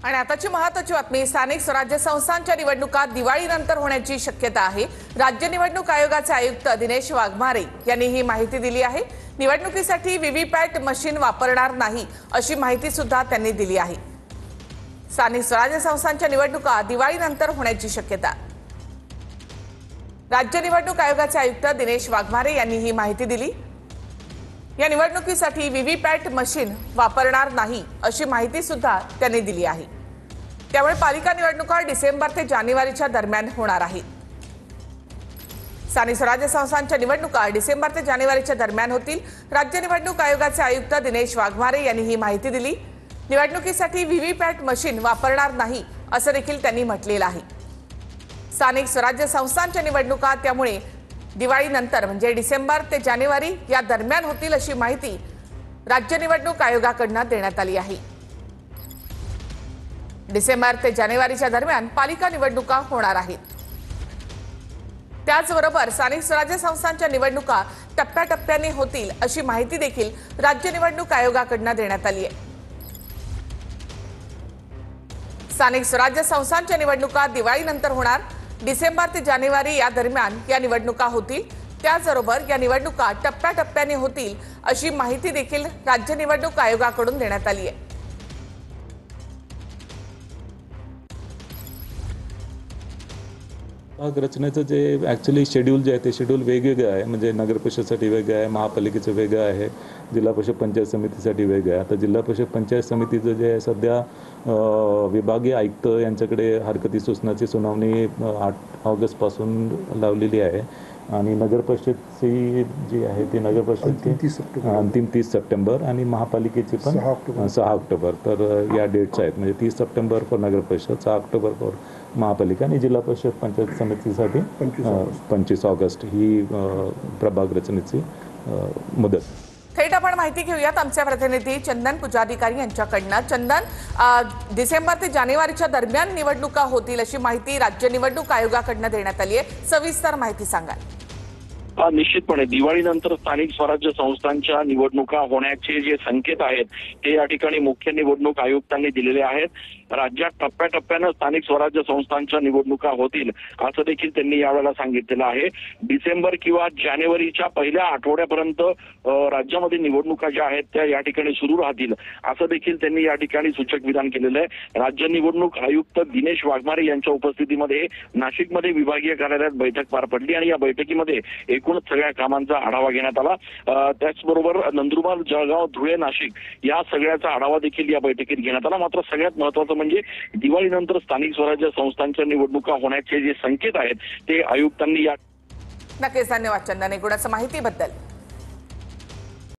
आणि आताची महत्त्वाची बातमी, स्थानिक स्वराज्य संस्थांच्या निवडणुका दिवाळीनंतर होण्याची शक्यता आहे। राज्य निवडणूक आयोगाचे आयुक्त दिनेश वाघमारे यांनी ही माहिती दिली आहे। निवडणुकीसाठी व्हीव्हीपॅट मशीन वापरणार नाही अशी माहिती सुद्धा त्यांनी दिली आहे। स्थानिक स्वराज्य संस्थांच्या निवडणुका दिवाळीनंतर होण्याची शक्यता। राज्य निवडणूक आयोगाचे आयुक्त दिनेश वाघमारे यांनी ही माहिती दिली। या निवडणुकीसाठी व्हीव्हीपॅट मशीन वापरणार नाही अशी माहिती सुद्धा त्यांनी दिली आहे। त्यामुळे पालिका निवडणुका डिसेंबर ते जानेवारीच्या दरम्यान होणार आहेत। स्थानिक स्वराज्य संस्थांच्या निवडणुका डिसेंबर ते जानेवारीच्या दरम्यान होतील। राज्य निवडणूक आयोगाचे आयुक्त दिनेश वाघमारे यांनी ही माहिती दिली। निवडणुकीसाठी व्हीव्हीपॅट मशीन वापरणार नाही असं देखील त्यांनी म्हटलेलं आहे। स्थानिक स्वराज्य संस्थांच्या निवडणुका त्यामुळे दिवाळीनंतर म्हणजे डिसेंबर ते जानेवारी या दरम्यान होतील अशी माहिती राज्य निवडणूक आयोगाकडून देण्यात आली आहे। डिसेंबर ते जानेवारीच्या दरम्यान पालिका निवडणुका होणार आहेत। त्याचबरोबर स्थानिक स्वराज्य संस्थांच्या निवडणुका टप्प्याटप्प्याने होतील अशी माहिती देखील राज्य निवडणूक आयोगाकडून देण्यात आली आहे। स्थानिक स्वराज्य संस्थांच्या निवडणुका दिवाळीनंतर होणार। डिसेंबर ते जानेवारी या दरम्यान या निवडणुका होतील। त्याचबरोबर या निवडणुका टप्प्याटप्प्याने होतील अशी माहिती देखील राज्य निवडणूक आयोगाकडून देण्यात आली आहे। रचनेचं जे ॲक्च्युली शेड्यूल जे आहे ते शेड्यूल वेगवेगळं आहे। म्हणजे नगर परिषदेसाठी वेगळं आहे, महापालिकेचं वेगळं आहे, जिल्हा परिषद पंचायत समितीसाठी वेगळं आहे। आता जिल्हा परिषद पंचायत समितीचं जे आहे सध्या विभागीय आयुक्त यांच्याकडे हरकती सूचनाची सुनावणी 8 ऑगस्टपासून लावलेली आहे आणि नगर परिषदची जी आहे ती नगर परिषदची अंतिम 30 सप्टेंबर आणि महापालिकेची पण 6 ऑक्टोबर। तर या डेट्स आहेत, म्हणजे 30 सप्टेंबर फॉर नगर परिषद, 6 ऑक्टोबर फॉर महापालिका आणि जिल्हा परिषद पंचायत समितीसाठी 25 ऑगस्ट ही प्रभाग रचनेची मुदत। थेट आपण माहिती घेऊयात आमचे प्रतिनिधी चंदन पुजाधिकारी यांच्याकडून। चंदन, डिसेंबर ते जानेवारीच्या दरम्यान निवडणुका होतील अशी माहिती राज्य निवडणूक आयोगाकडून देण्यात आली आहे। सविस्तर माहिती सांगाल? निश्चितपणे दिवाळीनंतर स्थानिक स्वराज्य संस्थांच्या निवडणुका होण्याचे जे संकेत आहेत ते या ठिकाणी मुख्य निवडणूक आयुक्तांनी दिलेले आहेत। राज्यात टप्प्याटप्प्याने स्थानिक स्वराज्य संस्थांच्या निवडणुका होतील असं देखील त्यांनी यावेळेला सांगितलेलं आहे। डिसेंबर किंवा जानेवारीच्या पहिल्या आठवड्यापर्यंत राज्यामध्ये निवडणुका ज्या आहेत त्या या ठिकाणी सुरू राहतील असं देखील त्यांनी या ठिकाणी सूचक विधान केलेलं आहे। राज्य निवडणूक आयुक्त दिनेश वाघमारे यांच्या उपस्थितीमध्ये नाशिकमध्ये विभागीय कार्यालयात बैठक पार पडली आणि या बैठकीमध्ये एकूणच सगळ्या कामांचा आढावा घेण्यात आला। त्याचबरोबर नंदुरबार, जळगाव, धुळे, नाशिक या सगळ्याचा आढावा देखील या बैठकीत घेण्यात आला। मात्र सगळ्यात महत्त्वाचं म्हणजे दिवाळीनंतर स्थानिक स्वराज्य संस्थांच्या निवडणुका होण्याचे जे संकेत आहेत ते आयुक्तांनी या नक्कीच धन्यवाद चंदन एकूणच माहितीबद्दल।